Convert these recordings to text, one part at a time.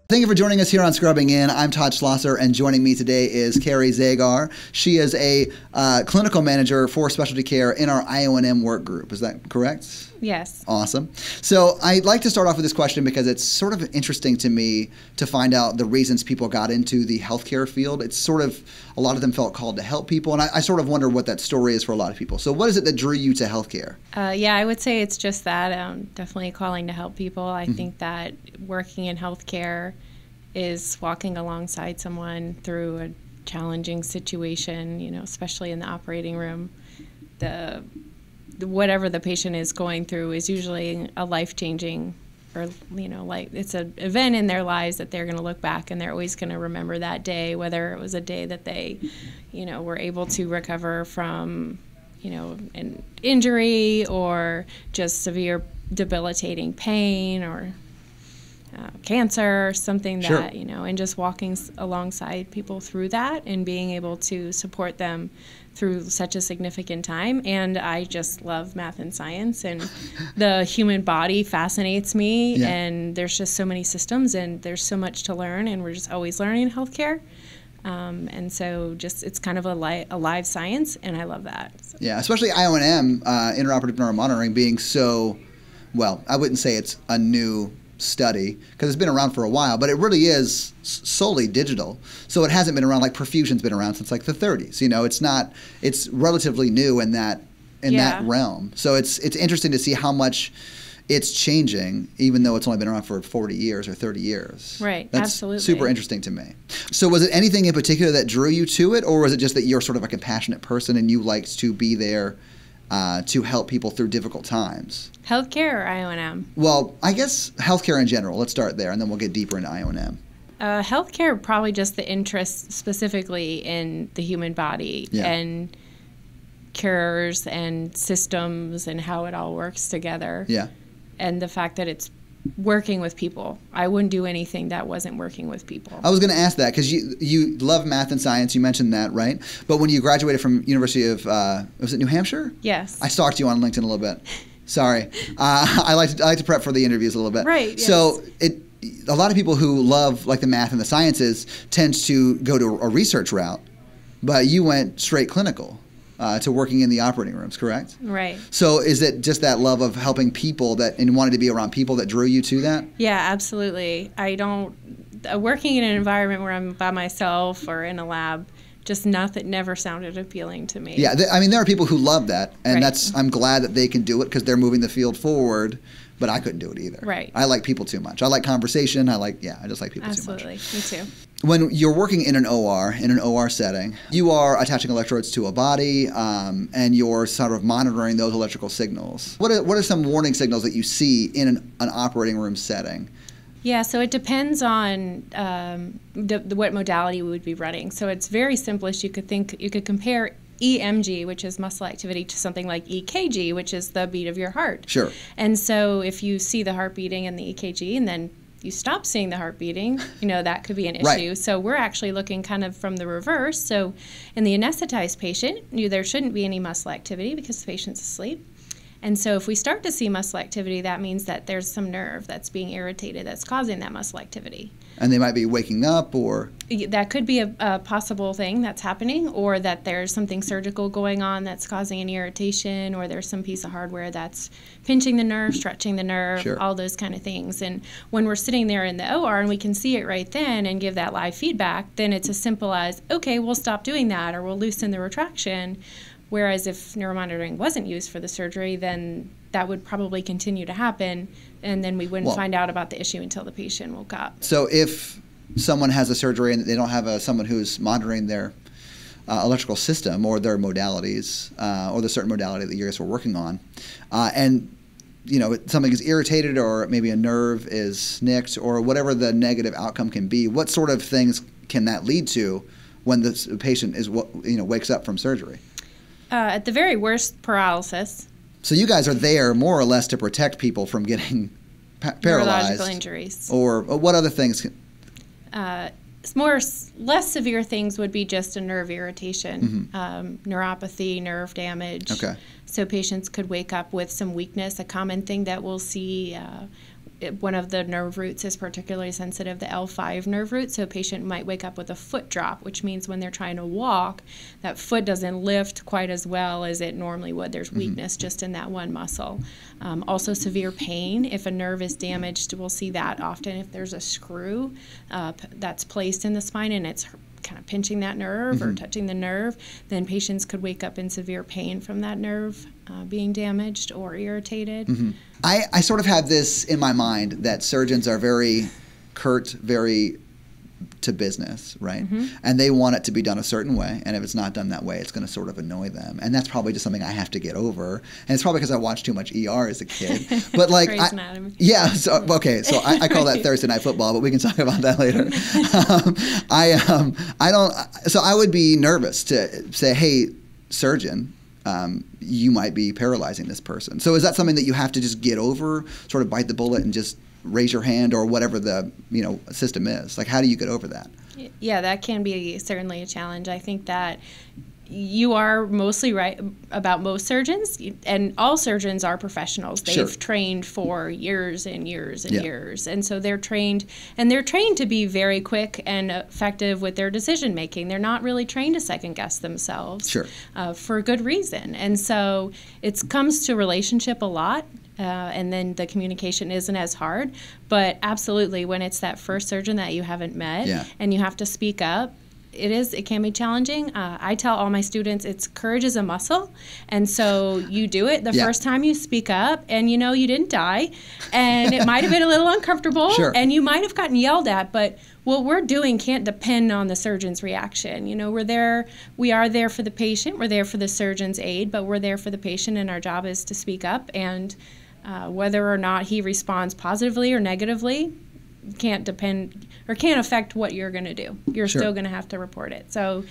Thank you for joining us here on Scrubbing In. I'm Todd Schlosser, and joining me today is Kari Zagar. She is a clinical manager for specialty care in our IONM work group. Is that correct? Yes. Awesome. So I'd like to start off with this question because it's sort of interesting to me to find out the reasons people got into the healthcare field. It's sort of, a lot of them felt called to help people, and I sort of wonder what that story is for a lot of people. So what is it that drew you to healthcare? Yeah, I would say it's just that, definitely calling to help people. I think that working in healthcare is walking alongside someone through a challenging situation, you know, especially in the operating room. Whatever the patient is going through is usually a life-changing, or, you know, like it's an event in their lives that they're going to look back and they're always going to remember that day, whether it was a day that they, you know, were able to recover from, you know, an injury or just severe debilitating pain or cancer or something that, Sure. you know, and just walking alongside people through that and being able to support them through such a significant time. And I just love math and science, and the human body fascinates me. Yeah. And there's just so many systems and there's so much to learn, and we're just always learning in healthcare. And so just it's kind of a live science, and I love that. So. Yeah, especially IONM, intraoperative neuromonitoring, being so, well, I wouldn't say it's a new study because it's been around for a while, but it really is solely digital. So it hasn't been around, like perfusion's been around since like the 30s. You know, it's relatively new in that realm. So it's interesting to see how much it's changing, even though it's only been around for 40 years or 30 years. Right, That's absolutely. super interesting to me. So was it anything in particular that drew you to it, or was it just that you're sort of a compassionate person and you liked to be there to help people through difficult times? Healthcare or IONM? Well, I guess healthcare in general. Let's start there, and then we'll get deeper into IONM. Healthcare, probably just the interest specifically in the human body and cures and systems and how it all works together. Yeah. And the fact that it's working with people. I wouldn't do anything that wasn't working with people. I was going to ask that because you love math and science. You mentioned that, right? But when you graduated from University of, was it New Hampshire? Yes. I stalked you on LinkedIn a little bit. Sorry. I like to prep for the interviews a little bit. Right. Yes. So a lot of people who love like the math and the sciences tends to go to a research route, but you went straight clinical to working in the operating rooms, correct? Right. So is it just that love of helping people and wanted to be around people that drew you to that? Yeah, absolutely. Working in an environment where I'm by myself or in a lab, just never sounded appealing to me. Yeah, I mean, there are people who love that, and Right. I'm glad that they can do it because they're moving the field forward, but I couldn't do it either. Right. I like people too much. I like conversation. I just like people Absolutely. too much. Me too. When you're working in an OR setting, you are attaching electrodes to a body, and you're sort of monitoring those electrical signals. What are some warning signals that you see in an operating room setting? Yeah, so it depends on what modality we would be running. So it's very simplest. You could compare EMG, which is muscle activity, to something like EKG, which is the beat of your heart. Sure. And so if you see the heart beating in the EKG and then you stop seeing the heart beating, you know, that could be an issue. Right. So we're actually looking kind of from the reverse. So in the anesthetized patient, there shouldn't be any muscle activity because the patient's asleep. And so if we start to see muscle activity, that means that there's some nerve that's being irritated that's causing that muscle activity. And they might be waking up, or? That could be a possible thing that's happening, or that there's something surgical going on that's causing an irritation, or there's some piece of hardware that's pinching the nerve, stretching the nerve, Sure. all those kind of things. And when we're sitting there in the OR and we can see it right then and give that live feedback, then it's as simple as, okay, we'll stop doing that, or we'll loosen the retraction. Whereas if neuromonitoring wasn't used for the surgery, then that would probably continue to happen, and then we wouldn't find out about the issue until the patient woke up. So if someone has a surgery and they don't have someone who's monitoring their electrical system or their modalities or the certain modality that you guys were working on, and you know something is irritated or maybe a nerve is nicked or whatever the negative outcome can be, what sort of things can that lead to when the patient wakes up from surgery? At the very worst, paralysis. So you guys are there more or less to protect people from getting paralyzed. Neurological injuries. Or what other things? Less severe things would be just a nerve irritation, neuropathy, nerve damage. Okay. So patients could wake up with some weakness. A common thing that we'll see one of the nerve roots is particularly sensitive, the L5 nerve root, so a patient might wake up with a foot drop, which means when they're trying to walk, that foot doesn't lift quite as well as it normally would. There's weakness just in that one muscle. Also severe pain. If a nerve is damaged, we'll see that often. If there's a screw that's placed in the spine and it's kind of pinching that nerve or touching the nerve, then patients could wake up in severe pain from that nerve being damaged or irritated. I sort of have this in my mind that surgeons are very curt, very to business, right? And they want it to be done a certain way, and if it's not done that way, it's going to sort of annoy them. And that's probably just something I have to get over. And it's probably because I watched too much ER as a kid. But like, yeah. So okay. So I call that Thursday Night Football, but we can talk about that later. I don't. So I would be nervous to say, "Hey, surgeon, you might be paralyzing this person." So is that something that you have to just get over, sort of bite the bullet, and just raise your hand or whatever the system is? Like, how do you get over that? Yeah, that can be certainly a challenge. I think that you are mostly right about most surgeons, and all surgeons are professionals. They've trained for years and years and years, and so they're trained to be very quick and effective with their decision making. They're not really trained to second guess themselves, for good reason. And so it comes to relationship a lot. And then the communication isn't as hard. But absolutely, when it's that first surgeon that you haven't met and you have to speak up, it can be challenging. I tell all my students, courage is a muscle, and so you do it the first time you speak up, and you didn't die, and it might have been a little uncomfortable, and you might have gotten yelled at, but what we're doing can't depend on the surgeon's reaction. We are there for the patient, we're there for the surgeon's aid, but we're there for the patient, and our job is to speak up, and whether or not he responds positively or negatively can't depend or can't affect what you're going to do. You're still going to have to report it. So,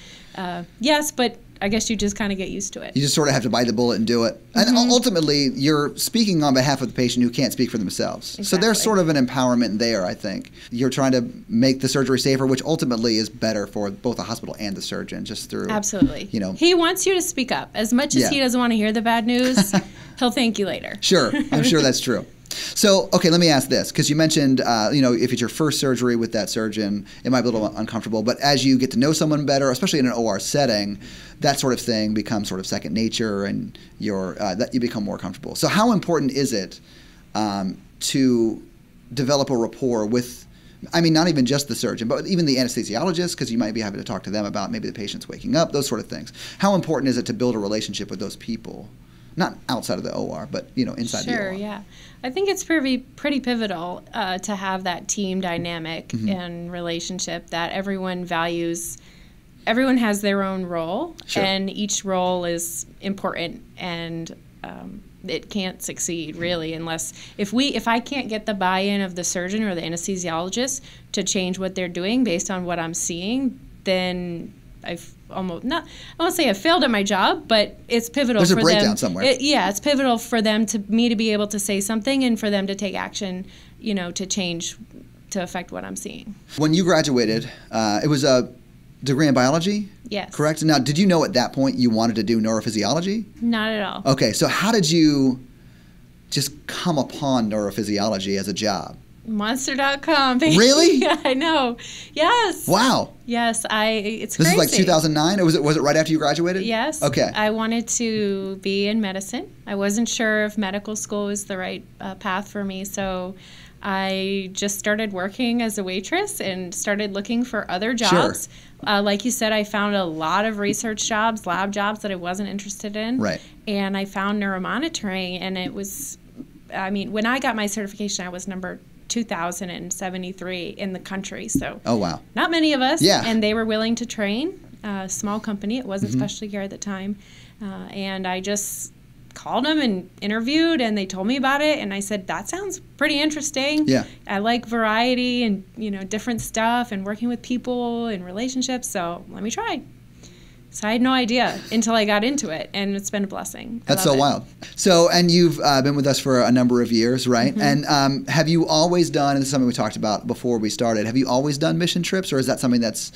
yes, but I guess you just kind of get used to it. You just sort of have to bite the bullet and do it. And ultimately, you're speaking on behalf of the patient who can't speak for themselves. So there's sort of an empowerment there, I think. You're trying to make the surgery safer, which ultimately is better for both the hospital and the surgeon, just through... Absolutely. He wants you to speak up. As much as he doesn't want to hear the bad news, he'll thank you later. Sure. I'm sure that's true. So, okay, let me ask this, because you mentioned, if it's your first surgery with that surgeon, it might be a little uncomfortable, but as you get to know someone better, especially in an OR setting, that sort of thing becomes sort of second nature, and that you become more comfortable. So how important is it to develop a rapport with, not even just the surgeon, but even the anesthesiologist, because you might be having to talk to them about maybe the patient's waking up, those sort of things. How important is it to build a relationship with those people? Not outside of the OR, but inside the OR. Sure, yeah. I think it's pretty pivotal to have that team dynamic and relationship that everyone values. Everyone has their own role, and each role is important, and it can't succeed really unless if I can't get the buy-in of the surgeon or the anesthesiologist to change what they're doing based on what I'm seeing, then I've I won't say I failed at my job, but it's pivotal for them. There's a breakdown somewhere. It's pivotal for me to be able to say something and for them to take action, to change, to affect what I'm seeing. When you graduated, it was a degree in biology? Yes. Correct? Now, did you know at that point you wanted to do neurophysiology? Not at all. Okay, so how did you just come upon neurophysiology as a job? Monster.com, baby. Really? Yeah, I know. Yes. Wow. Yes, it's This crazy. is like 2009, or was it right after you graduated? Yes. Okay. I wanted to be in medicine. I wasn't sure if medical school was the right path for me, so I just started working as a waitress and started looking for other jobs. Sure. Like you said, I found a lot of research jobs, lab jobs that I wasn't interested in. Right. And I found neuromonitoring, and it was, when I got my certification, I was number 2,073 in the country. So, oh wow, not many of us. Yeah. And they were willing to train. Small company. It wasn't specialty care at the time. And I just called them and interviewed, and they told me about it. And I said, that sounds pretty interesting. Yeah. I like variety and different stuff and working with people and relationships. So let me try. So I had no idea until I got into it, and it's been a blessing. That's so wild. So, and you've been with us for a number of years, right? Mm-hmm. And have you always done, and this is something we talked about before we started, have you always done mission trips, or is that something that's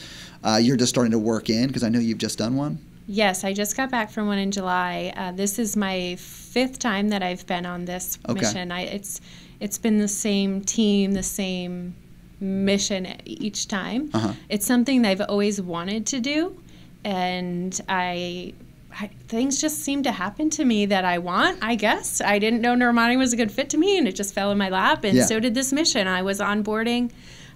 you're just starting to work in? Because I know you've just done one. Yes, I just got back from one in July. This is my 5th time that I've been on this mission. It's been the same team, the same mission each time. It's something that I've always wanted to do, and things just seem to happen to me that I want, I guess. I didn't know neuromonitoring was a good fit to me, and it just fell in my lap, and so did this mission. I was onboarding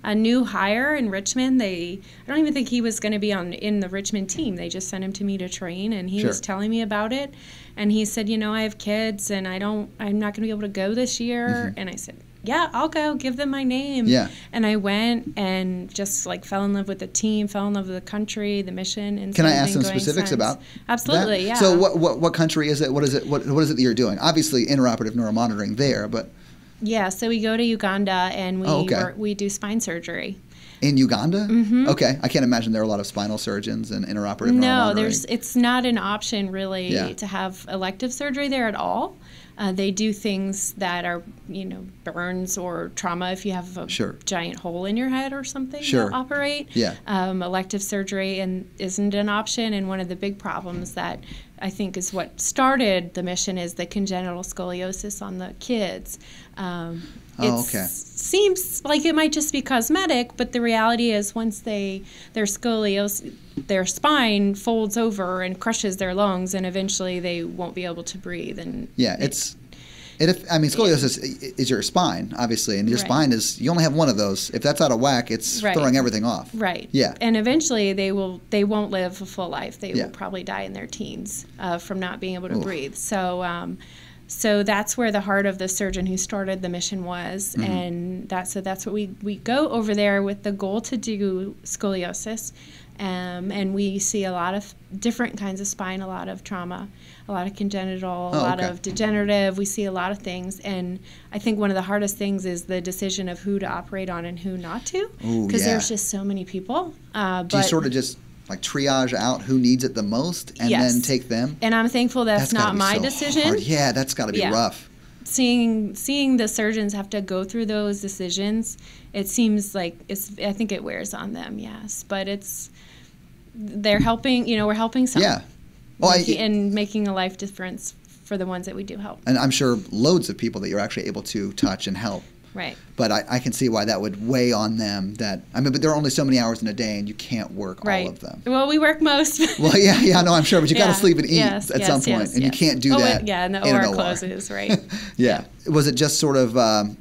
a new hire in Richmond. I don't even think he was going to be in the Richmond team. They just sent him to me to train, and he was telling me about it. And he said, I have kids, and I'm not going to be able to go this year. And I said, yeah, I'll go. Give them my name. Yeah. And I went and just fell in love with the team, fell in love with the country, the mission. And can I ask some specifics about Absolutely, that? yeah. So what country is it? What is it? What is it that you're doing? Obviously, intraoperative neuromonitoring there, but yeah. So we go to Uganda and we do spine surgery. In Uganda? Okay. I can't imagine there are a lot of spinal surgeons and intraoperative neuromonitoring. No, it's not an option really to have elective surgery there at all. They do things that are, burns or trauma if you have a giant hole in your head or something. They'll operate. Yeah. Elective surgery isn't an option, and one of the big problems that I think is what started the mission is the congenital scoliosis on the kids. Seems like it might just be cosmetic, but the reality is once their scoliosis, their spine folds over and crushes their lungs, and eventually they won't be able to breathe. And scoliosis is your spine, obviously, and your spine is, you only have one of those. If that's out of whack, it's throwing everything off. Right. Yeah. And eventually they won't live a full life. They will probably die in their teens from not being able to breathe. So that's where the heart of the surgeon who started the mission was, and that's what we go over there with the goal to do scoliosis, and we see a lot of different kinds of spine, a lot of trauma, a lot of congenital, a lot of degenerative. We see a lot of things, and I think one of the hardest things is the decision of who to operate on and who not to, because there's just so many people. Do you sort of just triage out who needs it the most and then take them? And I'm thankful that's not my decision. Hard. Yeah, that's got to be rough. Seeing the surgeons have to go through those decisions, it seems like I think it wears on them, yes. But they're helping, we're helping some. Yeah. And making a life difference for the ones that we do help. And I'm sure loads of people that you're actually able to touch and help. Right. But I can see why that would weigh on them. But there are only so many hours in a day, and you can't work all of them. Well, we work most. Well, no, I'm sure, but you got to sleep and eat at some point, and you can't do that. And the OR closes, right? Yeah. Was it just sort of a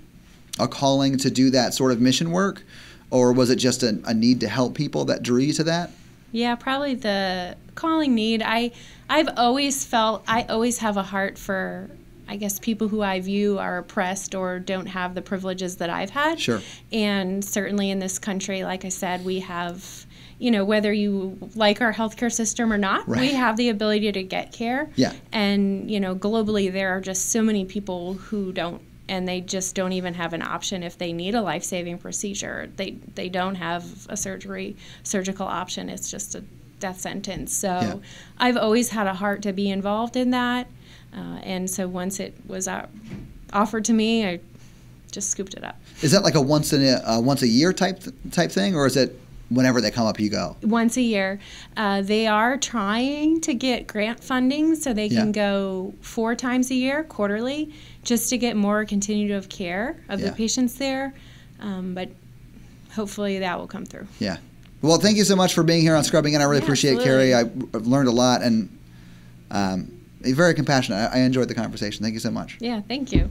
calling to do that sort of mission work, or was it just a need to help people that drew you to that? Yeah, probably the calling need. I've always felt I always have a heart for, I guess, people who I view are oppressed or don't have the privileges that I've had. Sure. And certainly in this country, like I said, we have, whether you like our healthcare system or not, we have the ability to get care. Yeah. And, globally there are just so many people who don't, and they just don't even have an option if they need a life-saving procedure. They don't have a surgical option. It's just a death sentence. So I've always had a heart to be involved in that. And so once it was offered to me, I just scooped it up. Is that like a once a year type thing, or is it whenever they come up you go? Once a year. They are trying to get grant funding so they can go 4 times a year, quarterly, just to get more continuative care of the patients there. But hopefully that will come through. Yeah. Well, thank you so much for being here on Scrubbing In. I really appreciate it, Kari. I've learned a lot, and very compassionate. I enjoyed the conversation. Thank you so much. Yeah, thank you.